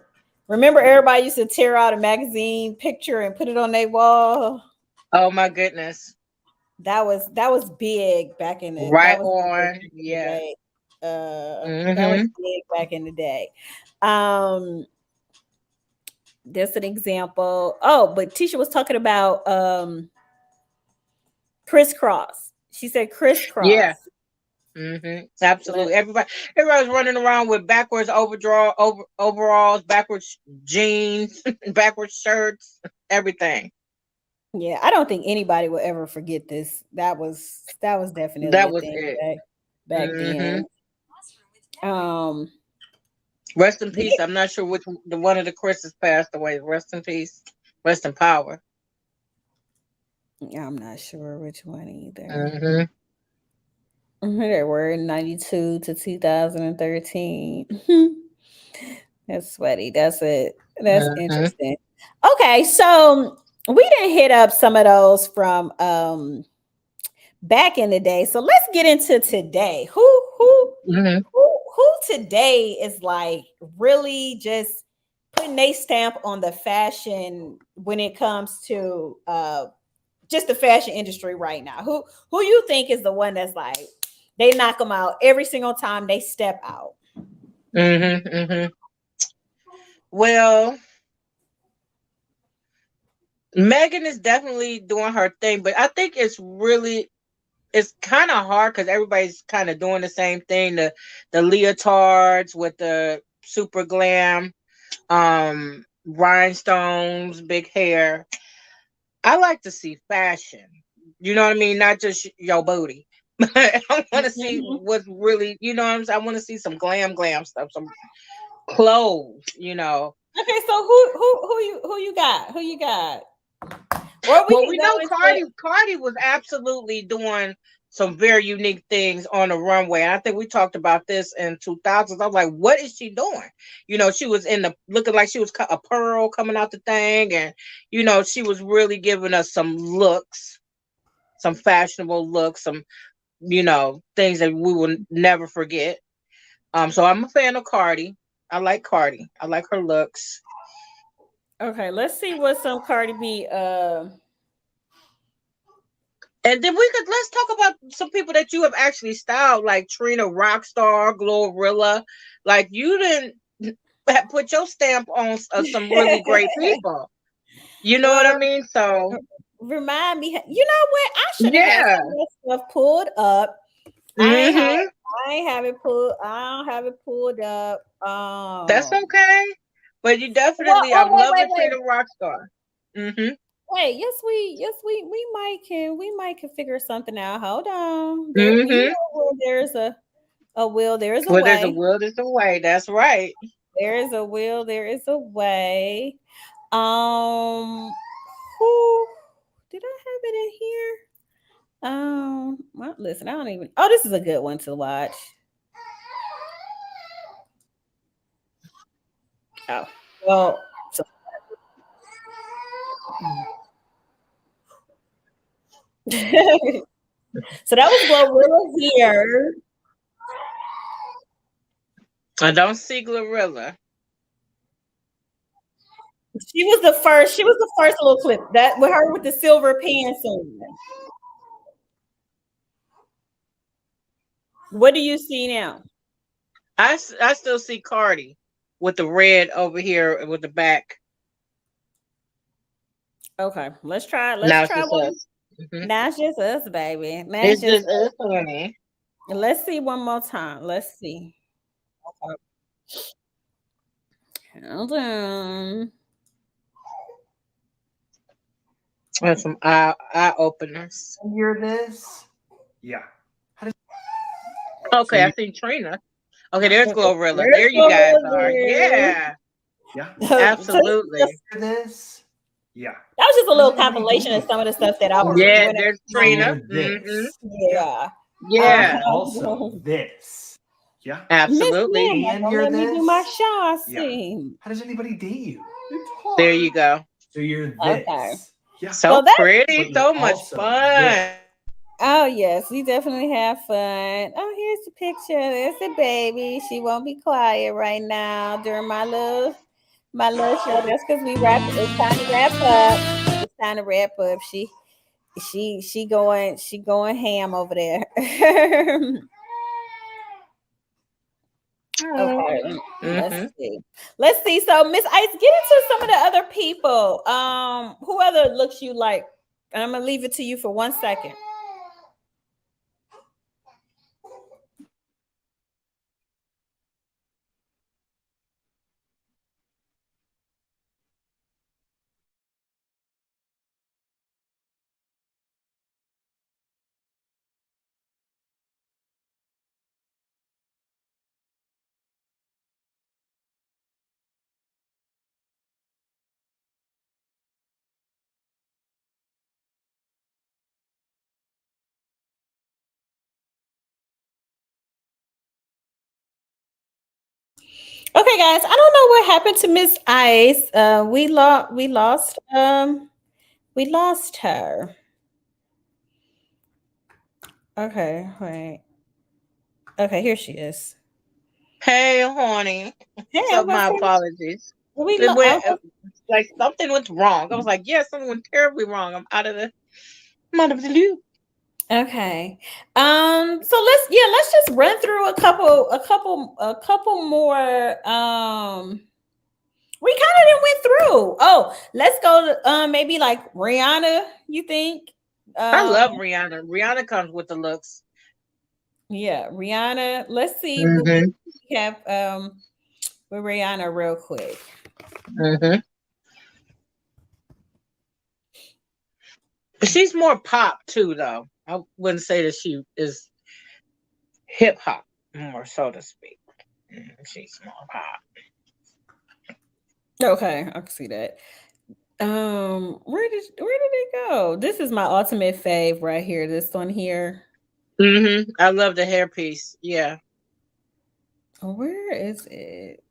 Remember, everybody used to tear out a magazine picture and put it on their wall. Oh my goodness. That was big back in the that Right was big back on. in the Yeah. day. That was Hmm. big back in the day. Um, that's an example. Oh, but Tisha was talking about crisscross. She said Yeah. crisscross. Absolutely. Everybody's running around with backwards overalls, backwards jeans, backwards shirts, everything. Yeah, I don't think anybody will ever forget this. That was definitely That a was thing it. back Hmm. then. Um, Rest in yeah, peace. I'm not sure which the one of the Chris's passed away. Rest in peace. Rest in power. I'm not sure which one either. Hmm. There were 92 to 2013. That's sweaty. That's it. That's Hmm. interesting. Okay, so we didn't hit up some of those from back in the day. So let's get into today. Hmm. Who today is like really just putting a stamp on the fashion when it comes to just the fashion industry right now? Who you think is the one that's like they knock them out every single time they step out? Hmm. Hmm. Well, Megan is definitely doing her thing, but I think it's kind of hard because everybody's kind of doing the same thing. The leotards with the super glam, rhinestones, big hair. I like to see fashion. You know what I mean? Not just your booty. I want to see Mhm. what's really, you know what I'm saying? I want to see some glam stuff, some clothes, you know. Okay, so who you got? Who you got? Or we Well, can we go know into Cardi was absolutely doing some very unique things on the runway. I think we talked about this in 2000s. I was like, what is she doing? You know, she was in the looking like she was a pearl coming out the thing, and you know, she was really giving us some looks, some fashionable looks, some things that we will never forget. So I'm a fan of Cardi. I like Cardi. I like her looks. okay, let's see what some Cardi B And then let's talk about some people that you have actually styled, like Trina Rockstar, Glorilla. Like you didn't put your stamp on some really great people. You know what I well mean? So remind me. You know what? I should have had yeah. some of that stuff pulled up. I ain't have Hmm. I ain't have it pulled. I don't have it pulled up. That's okay. But you Well, definitely, I oh love wait, the wait, Trina Rockstar. Hmm. wait. Yes, we might can figure something out. Hold on. There, we Hmm. know where there's a will, there is a Well, there's a way. will, there's a way. That's right. There is a will, there is a way. Um, who did I have it in here? Well, listen, I don't even. Oh, this is a good one to watch. Oh, well, so, so that was Glorilla here. I don't see Glorilla. She was the first. She was the first little clip that with her with the silver pants on. What do you see now? I still see Cardi with the red over here with the back. Okay, let's try. Let's Now it's try just one. us. Hmm. Now it's just us, baby. Now it's It's just just us, honey. let's see one more time. Let's see. Okay. Hold on. And some eye openers. You're this. Yeah. So Okay, I you, see Trina. Okay, there's Glorilla. There's There you guys are. Glorilla. Yeah, yeah. So absolutely. You're this. Yeah. that was just a How does little anybody compilation of date some of the stuff that I was you? Yeah, when there's So Trina. you're this. Yeah. yeah. And Yeah, you're also this. Yeah. Miss absolutely. Ma'am, And don't you're let me do my this. shaw Yeah. scene. How does anybody date you? It's There hard. you go. So you're Okay. this. Yeah. So Well, that's pretty, But so you're much also fun. this. oh yes, we definitely have fun. Oh, here's the picture. There's the baby. She won't be quiet right now during my little show. That's because we wrap. It's time to wrap up. It's time to wrap up. She going ham over there. Okay, let's Mm-hmm. see. Let's see. So, Miss Ice, get into some of the other people. Who other looks you like? And I'm gonna leave it to you for 1 second. Okay, guys. I don't know what happened to Miss Ice. We lost her. Okay, wait. Okay, here she is. Hey, honey. Hey, I So was my saying apologies. we It lo- went okay. like something went wrong. I was like, yeah, something went terribly wrong. I'm out of the loop. Okay. So let's just run through a couple more. We kind of didn't went through. Oh, let's go to maybe like Rihanna. You think? I Um, love Rihanna. Rihanna comes with the looks. yeah, Rihanna. Let's see what Hmm. we have with Rihanna real quick. Hmm. But she's more pop too, though. I wouldn't say that she is hip hop, more so to speak. She's more pop. Okay, I can see that. Where did it go? This is my ultimate fave right here. This one here. I love the hairpiece. Yeah. Where is it?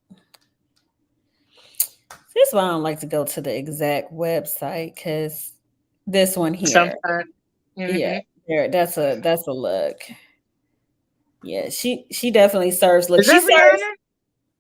This one I don't like to go to the exact website because this one here. Sometimes. Yeah, Hmm. there. That's a look. Yeah, she definitely serves. Look, Is she that serves. Rihanna?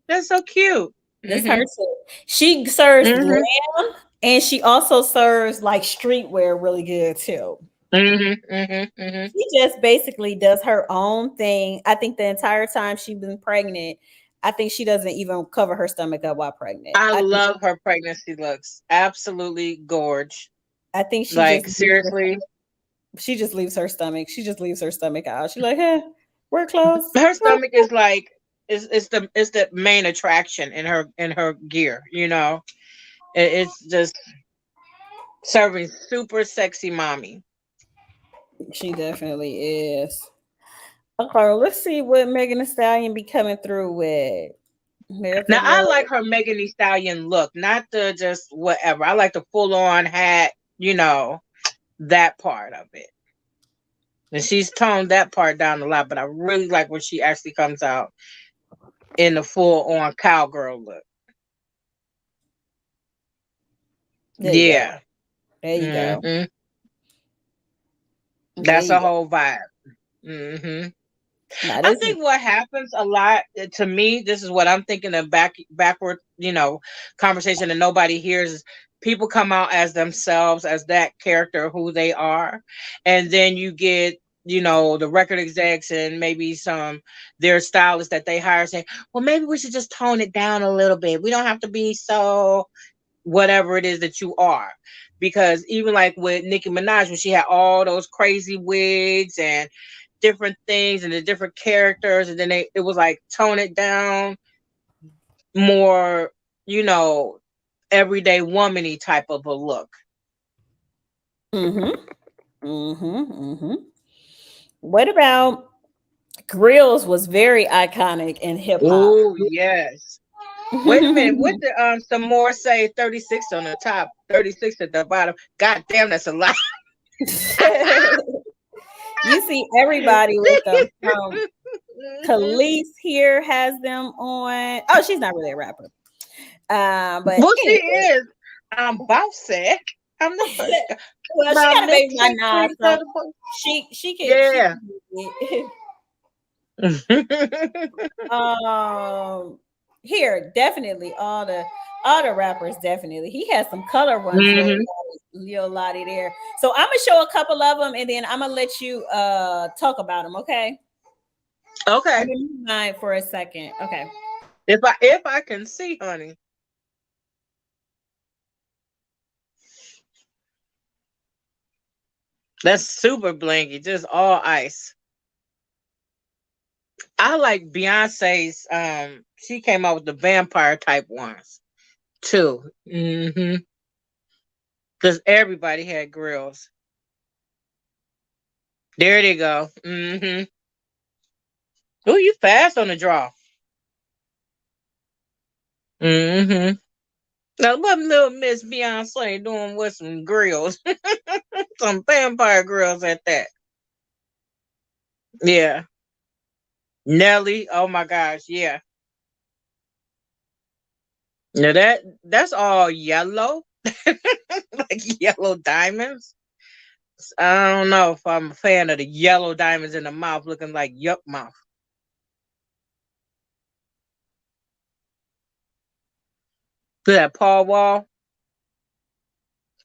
That's so cute. This her Hmm. too. She serves Hmm. glam, and she also serves like streetwear really good too. Hmm. Hmm. She just basically does her own thing. I think the entire time she's been pregnant, I think she doesn't even cover her stomach up while pregnant. I I think love her pregnancy looks. Absolutely gorge. I think she Like just leaves her, seriously, she just leaves her stomach. She just leaves her stomach out. She's like, hey, wear clothes. her stomach is like it's the main attraction in her gear. It's just serving super sexy mommy. She definitely is. Okay, let's see what Megan Thee Stallion be coming through with. There's a Now I little. like her Megan Thee Stallion look, not the just whatever. I like the full on hat. That part of it. And she's toned that part down a lot, but I really like when she actually comes out in the full on cowgirl look. There you go. Yeah. There you go. Hmm. There That's you a go. whole vibe. Hmm. Now I this is think what happens a lot to me, this is what I'm thinking of backward, conversation that nobody hears is people come out as themselves, as that character who they are, and then you get the record execs and maybe some their stylists that they hire saying, well, maybe we should just tone it down a little bit. We don't have to be so whatever it is that you are. Because even like with Nicki Minaj, when she had all those crazy wigs and different things and the different characters, and then it was like tone it down more, everyday womany type of a look. What about grills was very iconic in hip hop. Oh yes. Wait a minute. What did some more say? 36 on the top, 36 at the bottom. God damn, that's a lot. You see everybody with them. Khalees here has them on. Oh, she's not really a rapper. But well, she is. I'm Bowsack. I'm not. Well, she got a baby by Nas, so she can. Yeah. Here, definitely all the rappers, definitely. He has some color ones, Lil Lottie there. So I'm gonna show a couple of them, and then I'm gonna let you talk about them. Okay. Okay. Mind for a second. Okay. If I can see, honey. That's super blanky, just all ice. I like Beyonce's. She came out with the vampire type ones too. Because everybody had grills. There they go. Oh, you fast on the draw. Now what little Miss Beyonce doing with some grills? Some vampire grills at that. Yeah. Nelly, oh my gosh, yeah. Now that's all yellow. Like yellow diamonds. I don't know if I'm a fan of the yellow diamonds in the mouth looking like yuck mouth. That Paul Wall.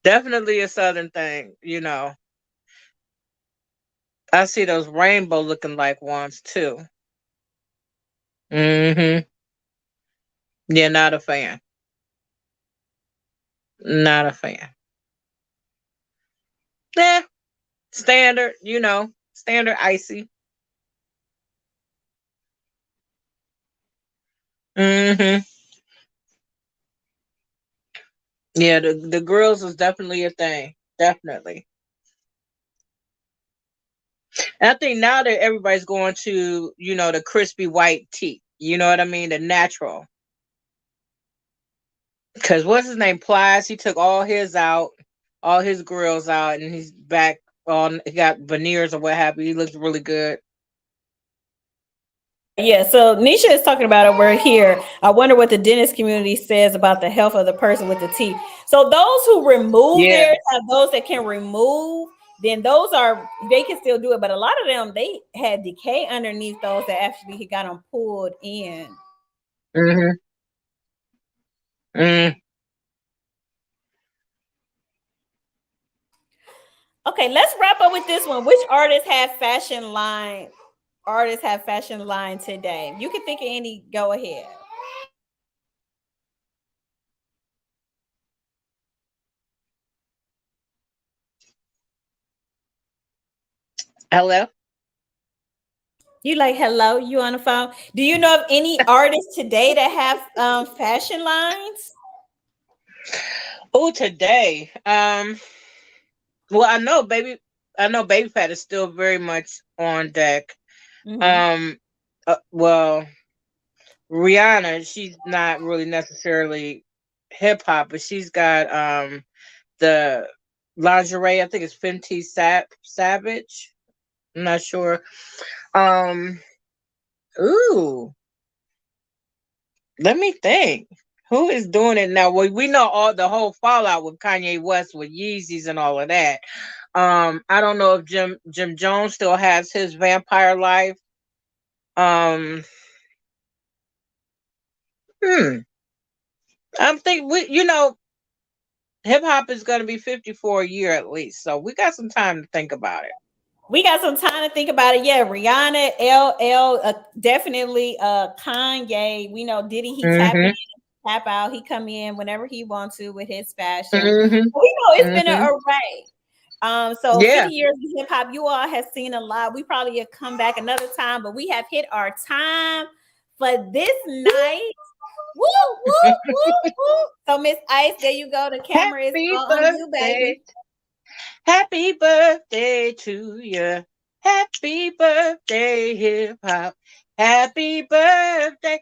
Definitely a southern thing, I see those rainbow looking like ones too. Yeah, not a fan. Not a fan. Yeah, standard, standard icy. Yeah, the grills is definitely a thing. Definitely. And I think now that everybody's going to, the crispy white tea. You know what I mean? The natural. Because what's his name? Plies. He took all his grills out, and he's back on. He got veneers or what have you. He looks really good. Yeah, so Nisha is talking about it. We're here. I wonder what the dentist community says about the health of the person with the teeth. So those who remove theirs are those that can remove. Then they can still do it, but a lot of them they had decay underneath those that actually got them pulled in. Okay, let's wrap up with this one. Which artists have fashion line today? You can think of any. Go ahead. Hello. You like hello? You on the phone? Do you know of any artists today that have fashion lines? Oh, today. Well, I know Baby Fat is still very much on deck. Well, Rihanna, she's not really necessarily hip hop, but she's got the lingerie. I think it's Fenty Savage. I'm not sure. Ooh, let me think. Who is doing it now? Well, we know all the whole fallout with Kanye West with Yeezys and all of that. I don't know if Jim Jones still has his vampire life. I'm thinking hip hop is going to be 54 a year at least, so we got some time to think about it. We got some time to think about it. Yeah, Rihanna, LL, definitely Kanye. We know Diddy, he tap in, tap out. He come in whenever he wants to with his fashion. We know it's been an array. So 50 years of hip hop, you all have seen a lot. We probably have come back another time, but we have hit our time for this night. Woo, woo, woo, woo. So Miss Ice, there you go. The camera is all on you, baby. Happy birthday to you. Happy birthday, hip hop. Happy birthday,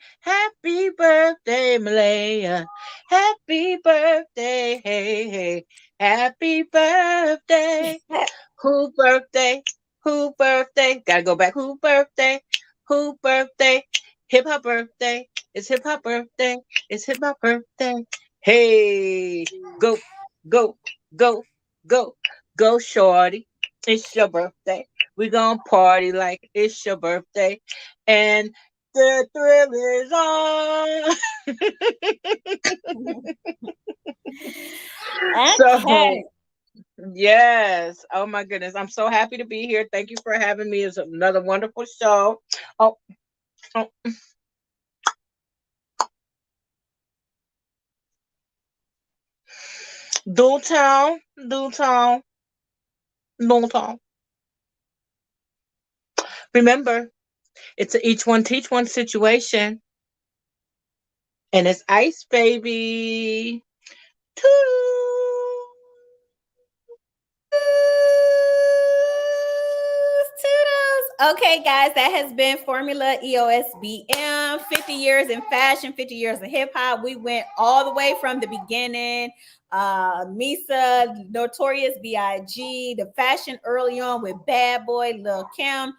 Malaya. Happy birthday, hey. Happy birthday. Who birthday? Who birthday? Gotta go back. Who birthday? Who birthday? Hip hop birthday. It's hip hop birthday. It's hip hop birthday. Hey, go, go, go, go, go, shorty. It's your birthday. We gonna party like it's your birthday. And the thrill is on. Okay. Yes. Oh my goodness. I'm so happy to be here. Thank you for having me. It's another wonderful show. Oh. Dual town. Remember, it's a each one teach one situation. And it's Ice Baby. Okay, guys, that has been Formula EOSBM. 50 years in fashion, 50 years in hip hop. We went all the way from the beginning. Misa, Notorious B.I.G., the fashion early on with Bad Boy, Lil Kim.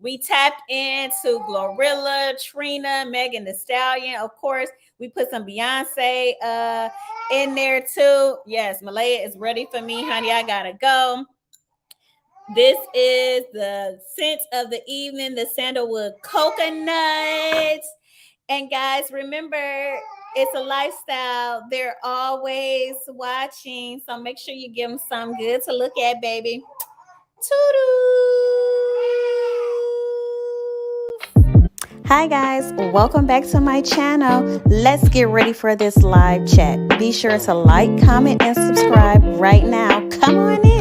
We tapped into Glorilla, Trina, Megan Thee Stallion. Of course, we put some Beyonce in there too. Yes, Malaya is ready for me, honey. I gotta go. This is the scent of the evening, the sandalwood coconuts. And guys, remember, it's a lifestyle. They're always watching. So make sure you give them something good to look at, baby. Hi guys, welcome back to my channel. Let's get ready for this live chat. Be sure to like, comment, and subscribe right now. Come on in.